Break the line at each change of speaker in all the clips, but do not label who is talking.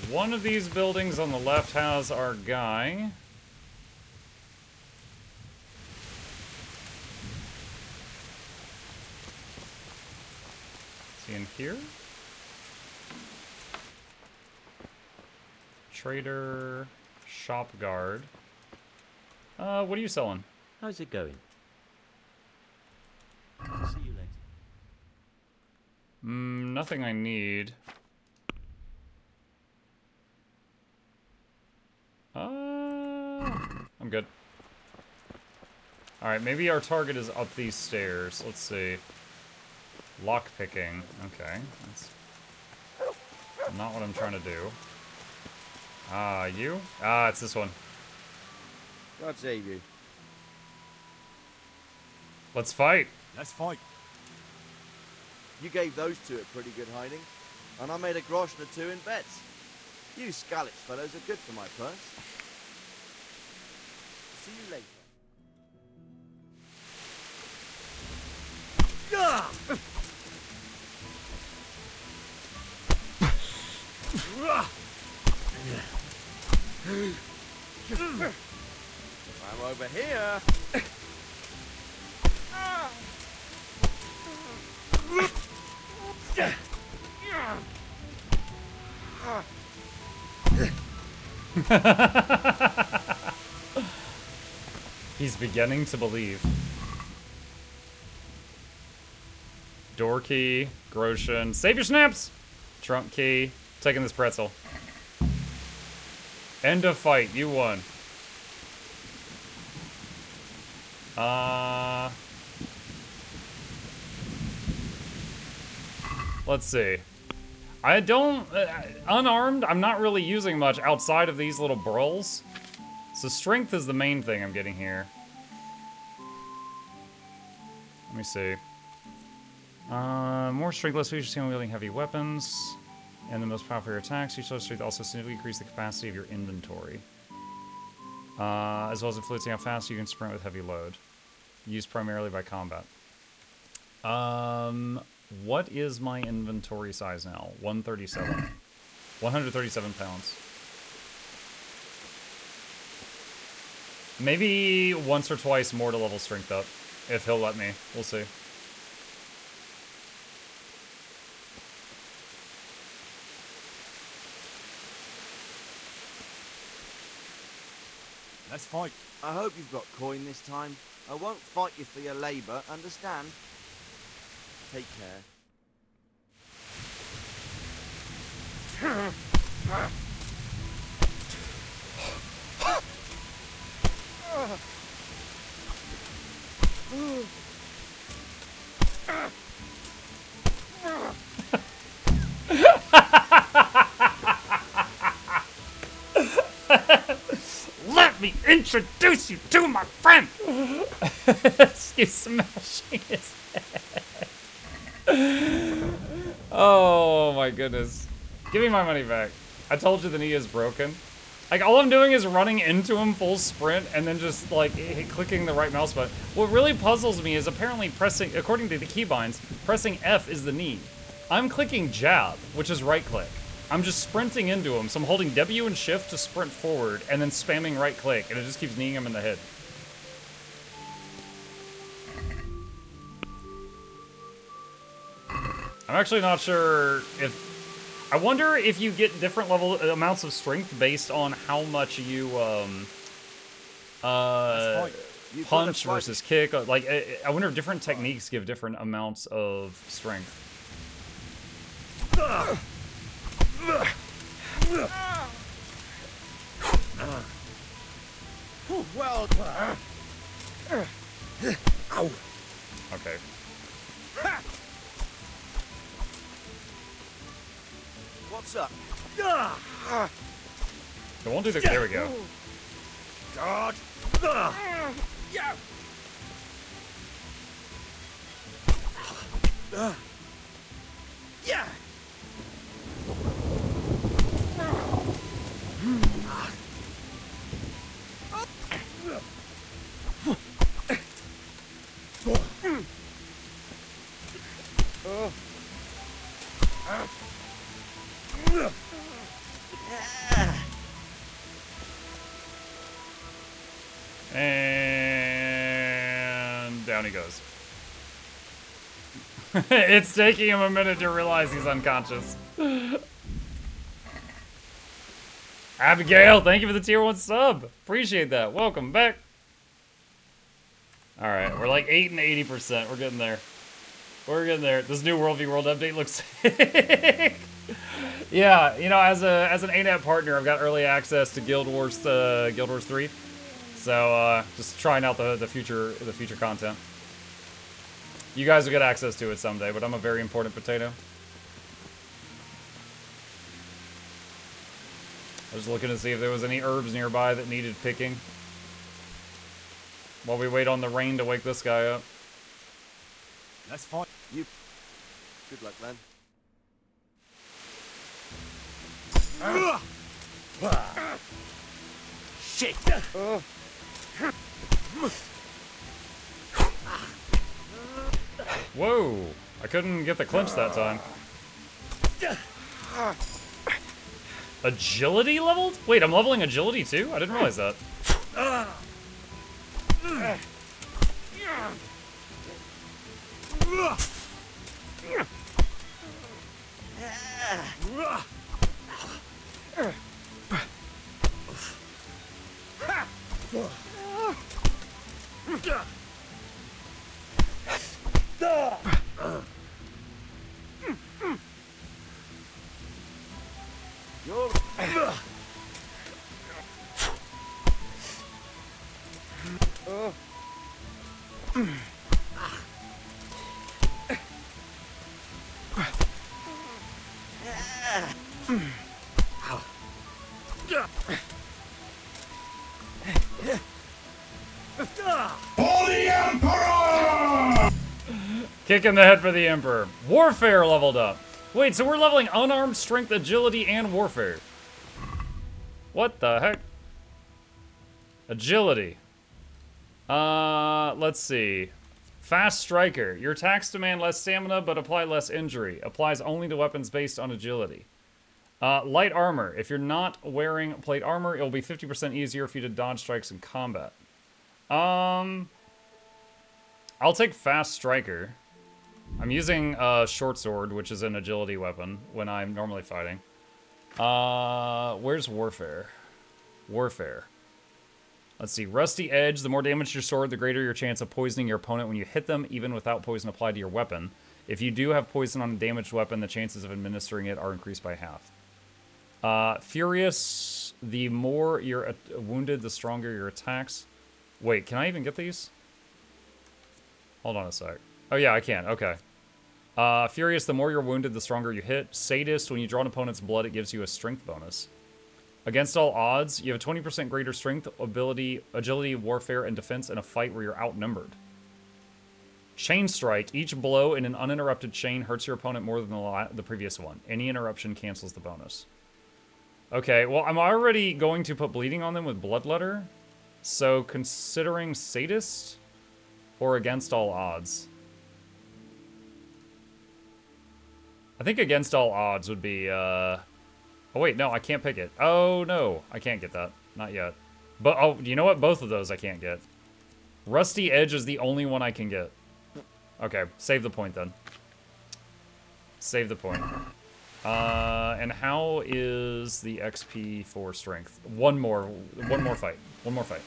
One of these buildings on the left has our guy. Is he in here? Trader, shop guard. What are you selling?
How's it going? See you later.
Nothing I need. I'm good. Alright, maybe our target is up these stairs. Let's see. Lock picking. Okay. That's not what I'm trying to do. You? It's this one.
God save you.
Let's fight.
Let's fight.
You gave those two a pretty good hiding, and I made a grosh and a two in bets. You Scallop's fellows are good for my purse. See you later. I'm over here.
He's beginning to believe. Door key, Grosjean. Save your snaps! Trunk key. Taking this pretzel. End of fight. You won. Let's see. I don't... unarmed, I'm not really using much outside of these little brawls. So strength is the main thing I'm getting here. Let me see. More strength, less features, seen wielding heavy weapons. And the most powerful attacks. Each level of strength also significantly increase the capacity of your inventory. As well as influencing how fast you can sprint with heavy load. Used primarily by combat. What is my inventory size now? 137. 137 pounds. Maybe once or twice more to level strength up. If he'll let me. We'll see.
Let's fight.
I hope you've got coin this time. I won't fight you for your labor, understand? Take care.
Let me introduce you to my friend! He's smashing his head. Oh my goodness. Give me my money back. I told you the knee is broken. Like, all I'm doing is running into him full sprint and then just, like, clicking the right mouse button. What really puzzles me is apparently pressing, according to the keybinds, pressing F is the knee. I'm clicking jab, which is right click. I'm just sprinting into him, so I'm holding W and shift to sprint forward and then spamming right click, and it just keeps kneeing him in the head. I'm actually not sure if... I wonder if you get different amounts of strength based on how much you, punch versus kick. Like, I wonder if different techniques give different amounts of strength.
Well,
Okay.
what's up?
It won't do the... There we go.
God. Yeah. Yeah.
And down he goes. It's taking him a minute to realize he's unconscious. Abigail, thank you for the tier 1 sub. Appreciate that. Welcome back. All right, we're like 8 and 80%. We're getting there. We're getting there. This new World v World update looks sick. Yeah, you know, as an ANAT partner, I've got early access to Guild Wars 3. So just trying out the future content. You guys will get access to it someday, but I'm a very important potato. I was looking to see if there was any herbs nearby that needed picking. While we wait on the rain to wake this guy up.
That's fine. You. Good luck, man. Shit.
Whoa! I couldn't get the clinch that time. Agility leveled? Wait, I'm leveling agility too? I didn't realize that. Kick in the head for the Emperor. Warfare leveled up. Wait, so we're leveling unarmed, strength, agility, and warfare. What the heck? Agility. Let's see. Fast Striker. Your attacks demand less stamina, but apply less injury. Applies only to weapons based on agility. Light Armor. If you're not wearing plate armor, it will be 50% easier for you to dodge strikes in combat. I'll take Fast Striker. I'm using a short sword, which is an agility weapon, when I'm normally fighting. Where's Warfare? Warfare. Let's see. Rusty Edge. The more damage to your sword, the greater your chance of poisoning your opponent when you hit them, even without poison applied to your weapon. If you do have poison on a damaged weapon, the chances of administering it are increased by half. Furious. The more you're wounded, the stronger your attacks. Wait, can I even get these? Hold on a sec. Oh, yeah, I can. Okay. Furious, the more you're wounded, the stronger you hit. Sadist, when you draw an opponent's blood, it gives you a strength bonus. Against all odds, you have a 20% greater strength, ability, agility, warfare, and defense in a fight where you're outnumbered. Chain Strike. Each blow in an uninterrupted chain hurts your opponent more than the previous one. Any interruption cancels the bonus. Okay, well, I'm already going to put bleeding on them with Bloodletter. So, considering Sadist or Against All Odds? I think Against All Odds would be, Oh, wait, no, I can't pick it. Oh, no, I can't get that. Not yet. But, oh, you know what? Both of those I can't get. Rusty Edge is the only one I can get. Okay, save the point then. Save the point. And how is the XP for strength? One more fight. One more fight.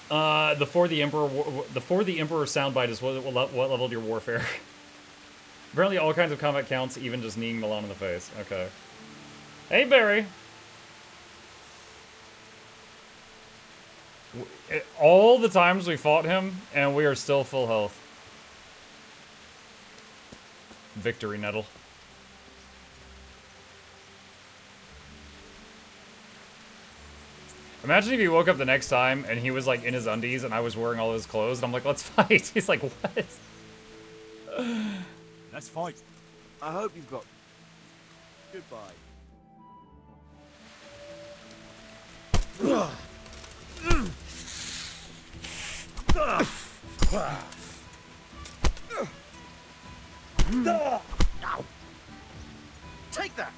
The For the Emperor soundbite is what level of your warfare? Apparently all kinds of combat counts, even just kneeing Milan in the face. Okay. Hey, Barry! All the times we fought him, and we are still full health. Victory Nettle. Imagine if he woke up the next time, and he was, like, in his undies, and I was wearing all his clothes, and I'm like, let's fight! He's like, what?
Let's fight. I hope you've got... Goodbye. Take that!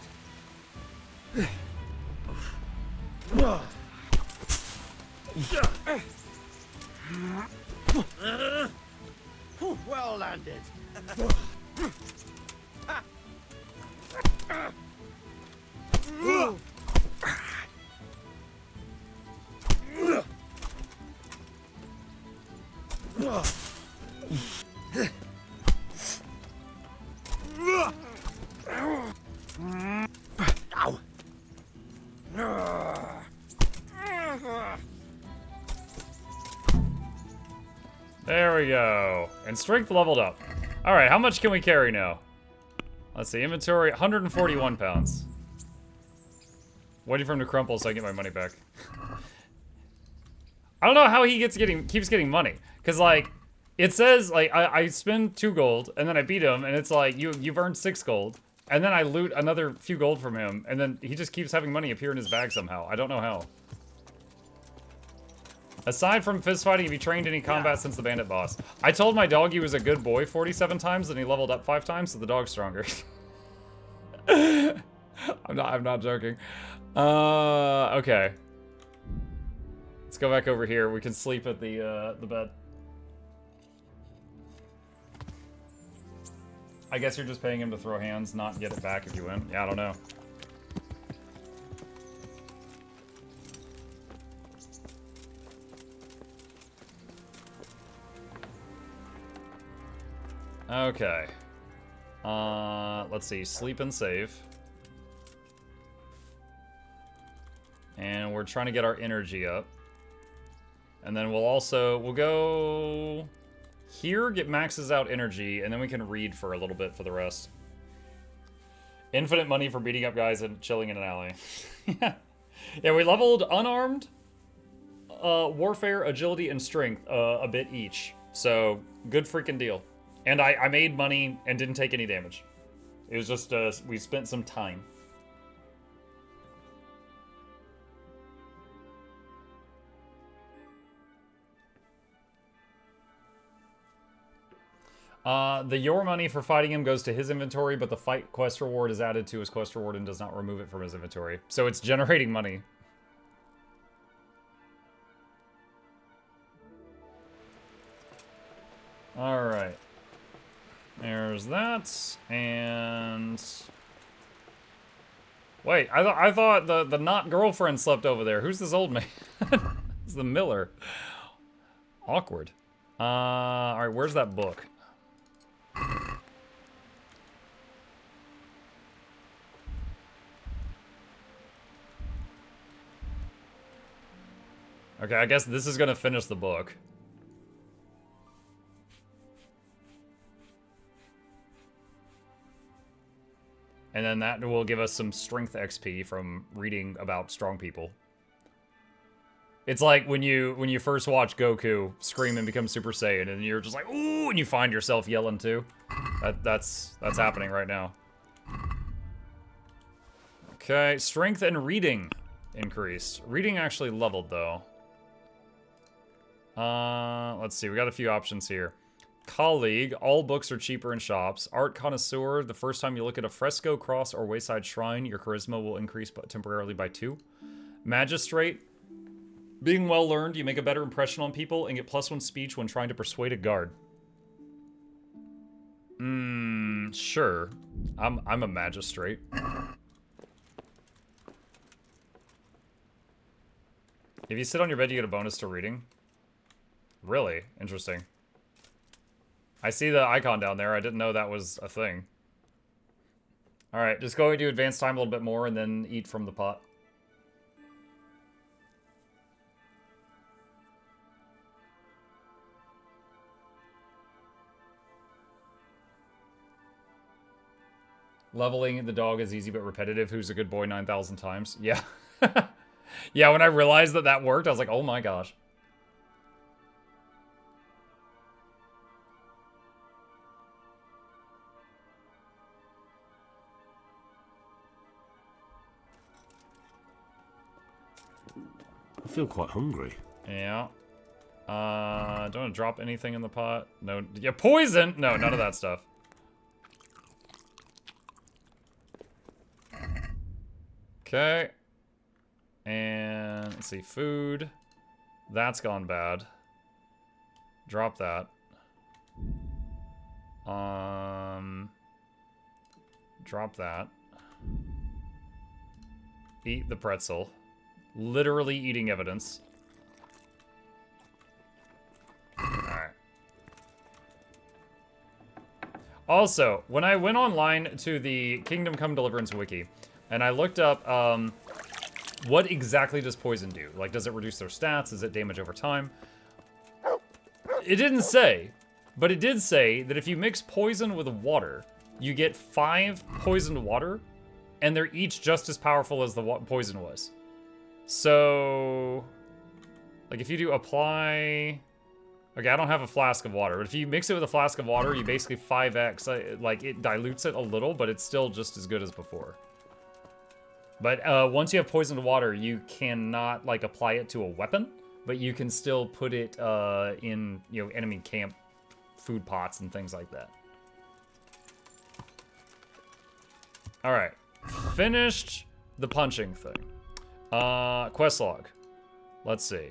Well landed.
There we go. And strength leveled up. All right, how much can we carry now? Let's see, inventory, 141 pounds. Waiting for him to crumple so I get my money back. I don't know how he keeps getting money. Because, like, it says, like, I spend 2 gold, and then I beat him, and it's like, you've earned 6 gold. And then I loot another few gold from him, and then he just keeps having money appear in his bag somehow. I don't know how. Aside from fist fighting, have you trained any combat since the bandit boss? I told my dog he was a good boy 47 times, and he leveled up 5 times, so the dog's stronger. I'm not joking. Okay. Let's go back over here. We can sleep at the bed. I guess you're just paying him to throw hands, not get it back if you win. Yeah, I don't know. Okay. Let's see. Sleep and save. And we're trying to get our energy up. And then we'll go here, get maxes out energy, and then we can read for a little bit for the rest. Infinite money for beating up guys and chilling in an alley. Yeah, we leveled unarmed, warfare, agility, and strength a bit each. So, good freaking deal. And I made money and didn't take any damage. It was just, we spent some time. The your money for fighting him goes to his inventory, but the fight quest reward is added to his quest reward and does not remove it from his inventory. So it's generating money. Alright. There's that, and... Wait, I thought the not girlfriend slept over there. Who's this old man? It's the miller. Awkward. Alright, where's that book? Okay, I guess this is gonna finish the book. And then that will give us some strength XP from reading about strong people. It's like when you first watch Goku scream and become Super Saiyan, and you're just like, ooh, and you find yourself yelling too. That's happening right now. Okay, strength and reading increased. Reading actually leveled though. Let's see, we got a few options here. Colleague, all books are cheaper in shops. Art connoisseur, the first time you look at a fresco, cross, or wayside shrine, your charisma will increase temporarily by 2. Magistrate, being well learned, you make a better impression on people and get +1 speech when trying to persuade a guard. Sure. I'm a magistrate. If you sit on your bed, you get a bonus to reading. Really? Interesting. I see the icon down there. I didn't know that was a thing. Alright, just go into advanced time a little bit more and then eat from the pot. Leveling the dog is easy but repetitive. Who's a good boy 9,000 times? Yeah. Yeah, when I realized that that worked, I was like, oh my gosh.
I feel quite hungry.
Yeah. Don't want to drop anything in the pot. No. Yeah, poison! No, none of that stuff. Okay. And let's see, food. That's gone bad. Drop that. Drop that. Eat the pretzel. Literally eating evidence. Alright. Also, when I went online to the Kingdom Come Deliverance wiki, and I looked up, what exactly does poison do? Like, does it reduce their stats? Does it damage over time? It didn't say, but it did say that if you mix poison with water, you get 5 poisoned water, and they're each just as powerful as the poison was. So, like, if you do apply... Okay, I don't have a flask of water, but if you mix it with a flask of water, you basically 5x, like, it dilutes it a little, but it's still just as good as before. But once you have poisoned water, you cannot, like, apply it to a weapon, but you can still put it in, you know, enemy camp food pots and things like that. Alright. Finished the punching thing. Quest log. Let's see.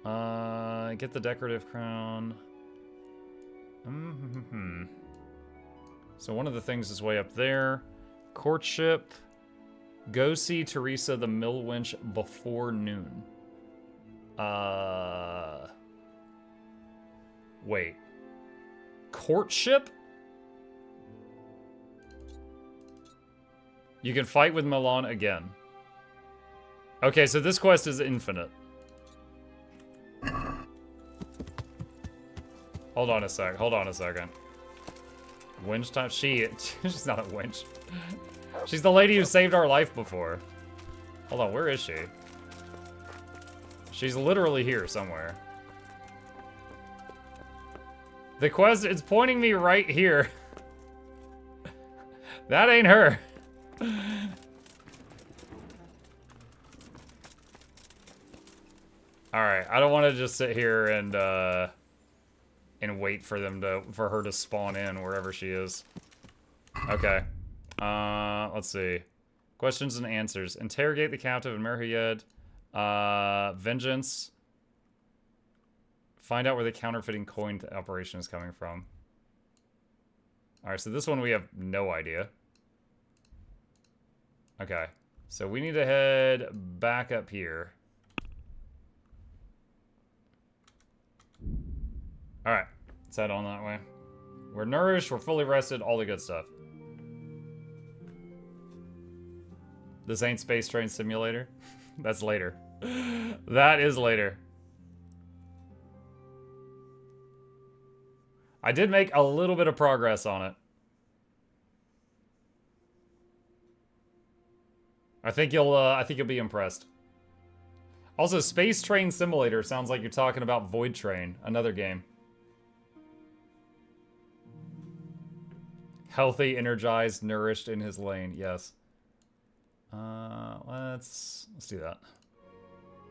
Get the decorative crown. So one of the things is way up there. Courtship. Go see Teresa the Mill Wench before noon. Wait. Courtship? You can fight with Milan again. Okay, so this quest is infinite. Hold on a sec. Hold on a second. Wench time? She's not a wench. She's the lady who saved our life before. Hold on, where is she? She's literally here somewhere. The quest, it's pointing me right here. That ain't her. Alright, I don't want to just sit here and wait for her to spawn in wherever she is. Okay. Let's see. Questions and answers. Interrogate the captive in Merhayed. Vengeance. Find out where the counterfeiting coin operation is coming from. Alright, so this one we have no idea. Okay. So we need to head back up here. Alright. Let's head on that way. We're nourished, we're fully rested, all the good stuff. This ain't Space Train Simulator. That's later. That is later. I did make a little bit of progress on it. I think you'll be impressed. Also, Space Train Simulator sounds like you're talking about Void Train, another game. Healthy, energized, nourished in his lane. Yes. Let's do that.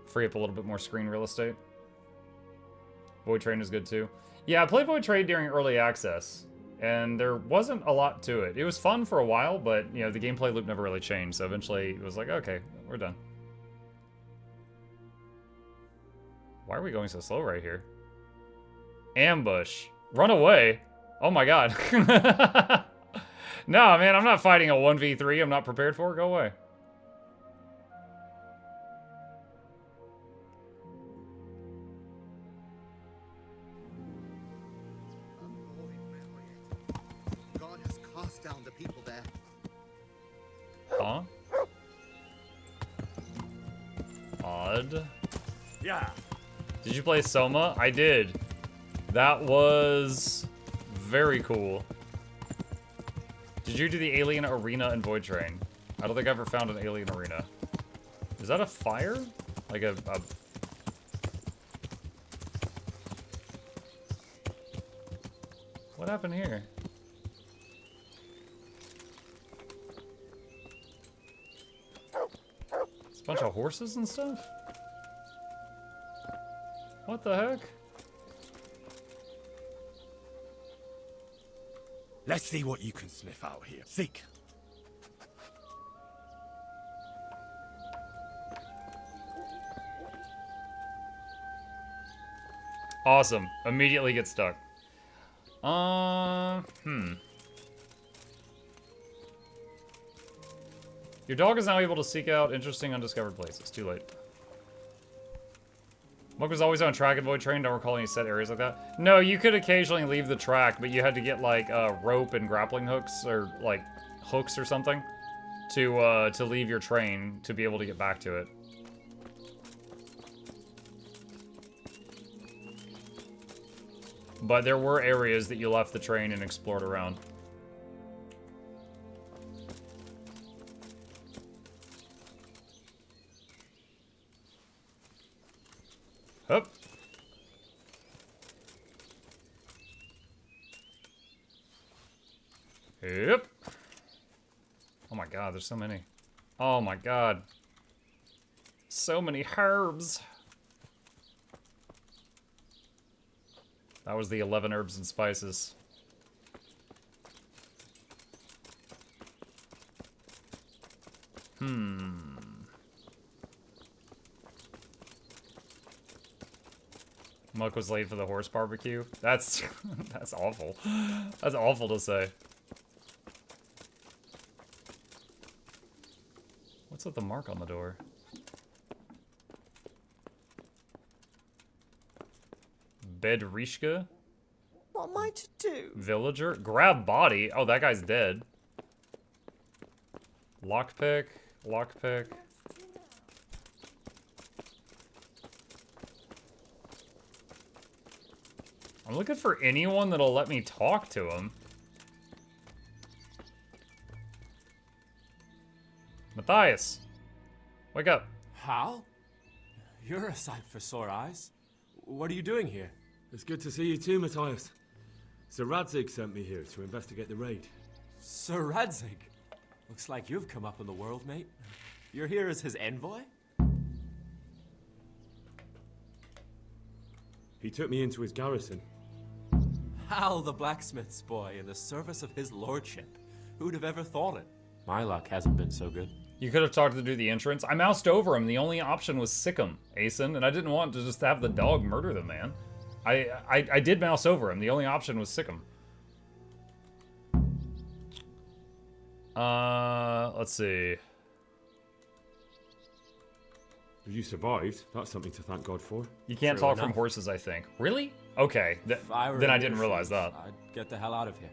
Free up a little bit more screen real estate. Void Train is good too. Yeah, I played Void Train during early access, and there wasn't a lot to it. It was fun for a while, but you know the gameplay loop never really changed. So eventually, it was like, okay, we're done. Why are we going so slow right here? Ambush. Run away. Oh my god. No, man, I'm not fighting a 1v3 I'm not prepared for. Go away.
God has cast down the people there.
Huh? Odd.
Yeah.
Did you play Soma? I did. That was very cool. Did you do the alien arena in Void Train? I don't think I've ever found an alien arena. Is that a fire? Like a... What happened here? It's a bunch of horses and stuff? What the heck?
Let's see what you can sniff out here. Seek.
Awesome. Immediately get stuck. Your dog is now able to seek out interesting undiscovered places. Too late. Muck was always on a track and void train. Don't recall any set areas like that. No, you could occasionally leave the track, but you had to get like rope and grappling hooks or like hooks or something to leave your train to be able to get back to it. But there were areas that you left the train and explored around. Up. Yep. Oh my god, there's so many. Oh my god. So many herbs. That was the 11 herbs and spices. Muck was late for the horse barbecue. That's that's awful. That's awful to say. What's with the mark on the door? Bedrishka?
What am I to do?
Villager? Grab body? Oh, that guy's dead. Lockpick? Lockpick? I'm looking for anyone that'll let me talk to him. Matthias! Wake up.
Hal? You're a sight for sore eyes. What are you doing here?
It's good to see you too, Matthias. Sir Radzig sent me here to investigate the raid.
Sir Radzig? Looks like you've come up in the world, mate. You're here as his envoy?
He took me into his garrison.
Hal, the blacksmith's boy, in the service of his lordship. Who'd have ever thought it? My luck hasn't been so good.
You could have talked to do the entrance. I moused over him. The only option was sick him, Asen, and I didn't want to just have the dog murder the man. I did mouse over him. The only option was sick him. Let's see.
You survived. That's something to thank God for.
You can't
True
talk from
enough.
horses, I think. Really? Okay.
If I were
Then
in
I
your
didn't realize
shoes,
that.
I'd get the hell out of here.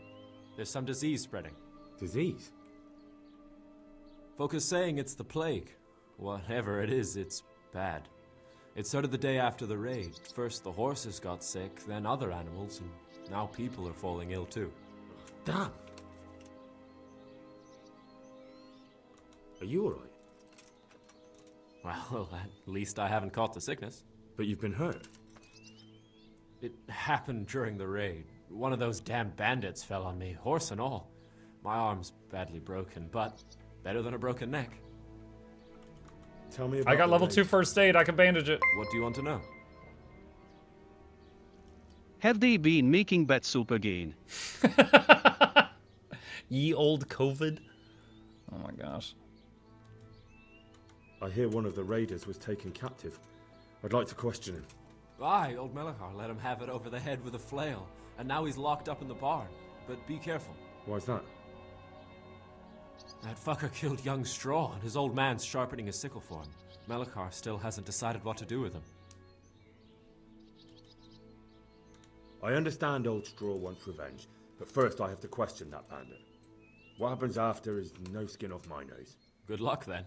There's some disease spreading.
Disease?
Folk are saying it's the plague. Whatever it is, it's bad. It started the day after the raid. First the horses got sick, then other animals, and now people are falling ill too.
Damn. Are you alright?
Well, at least I haven't caught the sickness.
But you've been hurt.
It happened during the raid. One of those damn bandits fell on me, horse and all. My arm's badly broken, but better than a broken neck.
Tell me about
I got
the
level
raid.
2 first aid. I can bandage it.
What do you want to know?
Have they been making bat soup again?
Ye old COVID. Oh my gosh.
I hear one of the raiders was taken captive. I'd like to question him.
Aye, old Melachar let him have it over the head with a flail, and now he's locked up in the barn. But be careful.
Why's that?
That fucker killed young Straw, and his old man's sharpening a sickle for him. Melachar still hasn't decided what to do with him.
I understand old Straw wants revenge, but first I have to question that bandit. What happens after is no skin off my nose.
Good luck, then.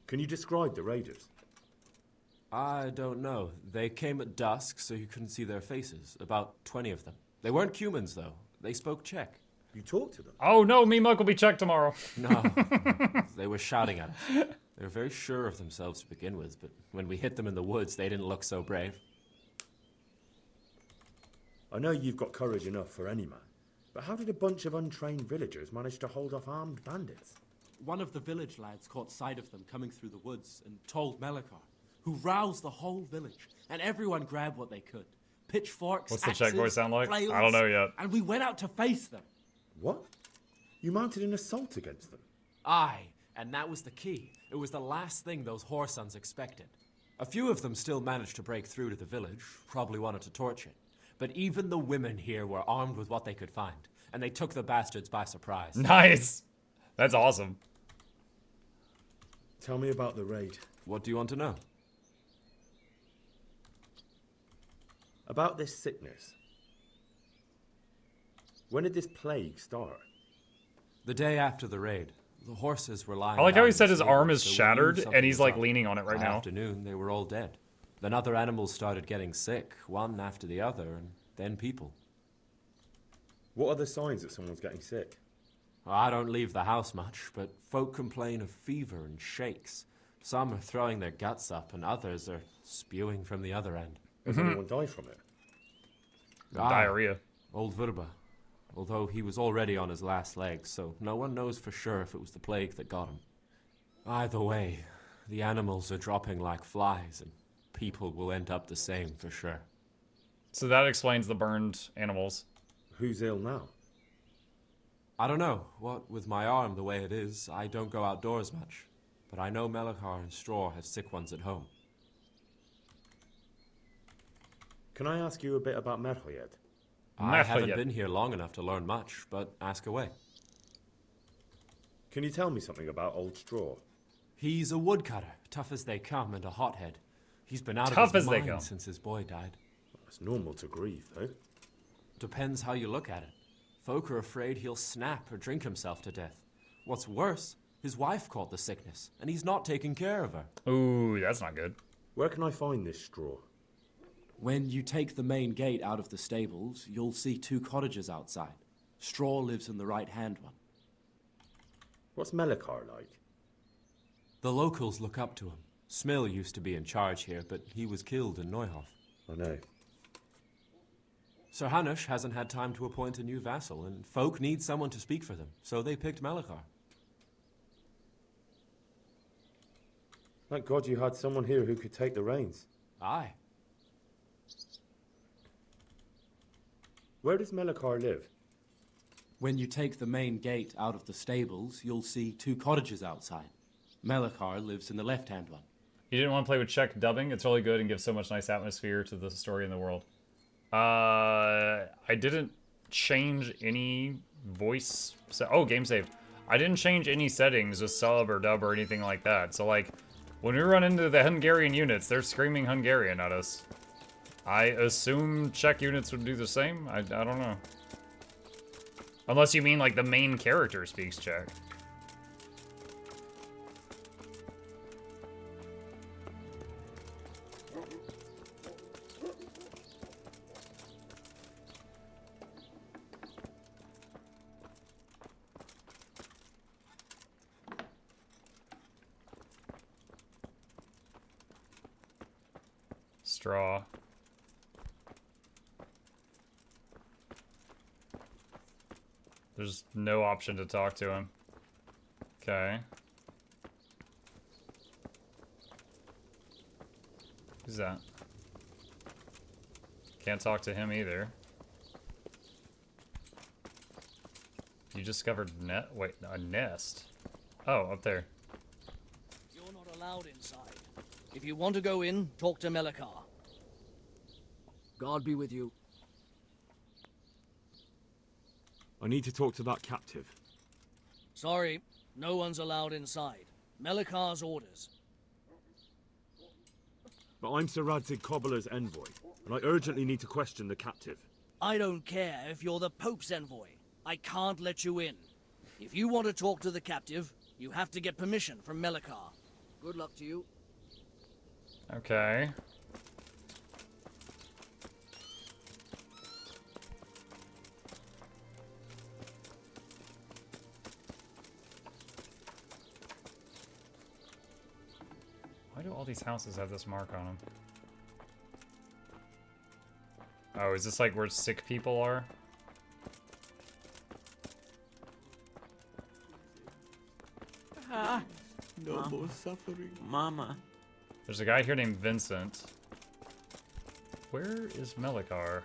Can you describe the raiders?
I don't know. They came at dusk, so you couldn't see their faces. About 20 of them. They weren't humans, though. They spoke Czech.
You talked to them?
Oh no, me Muck will be checked tomorrow.
No, they were shouting at us. They were very sure of themselves to begin with, but when we hit them in the woods, they didn't look so brave.
I know you've got courage enough for any man, but how did a bunch of untrained villagers manage to hold off armed bandits?
One of the village lads caught sight of them coming through the woods and told Melachar, who roused the whole village, and everyone grabbed what they could. Pitchforks,
What's the
axes,
Czech voice sound like?
flails,
I don't know yet.
And we went out to face them.
What? You mounted an assault against them?
Aye, and that was the key. It was the last thing those whoresons expected. A few of them still managed to break through to the village, probably wanted to torch it. But even the women here were armed with what they could find, and they took the bastards by surprise.
Nice. That's awesome.
Tell me about the raid.
What do you want to know?
About this sickness. When did this plague start?
The day after the raid, the horses were lying.
I like how he
down
said
in
his
the
arm is
stables, so we knew
shattered
something
and he's
was
like
up.
leaning on it right
By
now.
afternoon, they were all dead. Then other animals started getting sick, one after the other, and then people.
What are the signs that someone's getting sick?
I don't leave the house much, but folk complain of fever and shakes. Some are throwing their guts up, and others are spewing from the other end.
Has anyone died from it?
Diarrhea.
Old Verba. Although he was already on his last legs, so no one knows for sure if it was the plague that got him. Either way, the animals are dropping like flies, and people will end up the same for sure.
So that explains the burned animals.
Who's ill now?
I don't know. What with my arm the way it is, I don't go outdoors much. But I know Melekar and Straw have sick ones at home.
Can I ask you a bit about Merhoyed?
I haven't
yet.
been here long enough to learn much, but ask away.
Can you tell me something about Old Straw?
He's a woodcutter, tough as they come, and a hothead. He's been out
Tough
of his
as they
mind
come.
since his boy died.
It's normal to grieve, though.
Depends how you look at it. Folk are afraid he'll snap or drink himself to death. What's worse, his wife caught the sickness, and he's not taking care of her.
Ooh, that's not good.
Where can I find this Straw?
When you take the main gate out of the stables, you'll see 2 cottages outside. Straw lives in the right-hand one.
What's Melekar like?
The locals look up to him. Smill used to be in charge here, but he was killed in Neuhof.
I know.
Sir Hanush hasn't had time to appoint a new vassal, and folk need someone to speak for them, so they picked Melekar.
Thank God you had someone here who could take the reins.
Aye.
Where does Melekar live?
When you take the main gate out of the stables, you'll see 2 cottages outside. Melekar lives in the left-hand one.
You didn't want to play with Czech dubbing? It's really good and gives so much nice atmosphere to the story in the world. I didn't change any voice... Oh, game saved. I didn't change any settings with sub or dub or anything like that. So, like, when we run into the Hungarian units, they're screaming Hungarian at us. I assume Czech units would do the same? I don't know. Unless you mean, like, the main character speaks Czech. Straw. There's no option to talk to him. Okay. Who's that? Can't talk to him either. You discovered a nest. Oh, up there.
You're not allowed inside. If you want to go in, talk to Melekar. God be with you.
I need to talk to that captive.
Sorry, no one's allowed inside. Melekar's orders.
But I'm Sir Radzig Cobbler's envoy, and I urgently need to question the captive.
I don't care if you're the Pope's envoy. I can't let you in. If you want to talk to the captive, you have to get permission from Melekar. Good luck to you.
Okay. Why do all these houses have this mark on them? Oh, is this like where sick people are?
No more suffering. Mama.
There's a guy here named Vincent. Where is Melekar?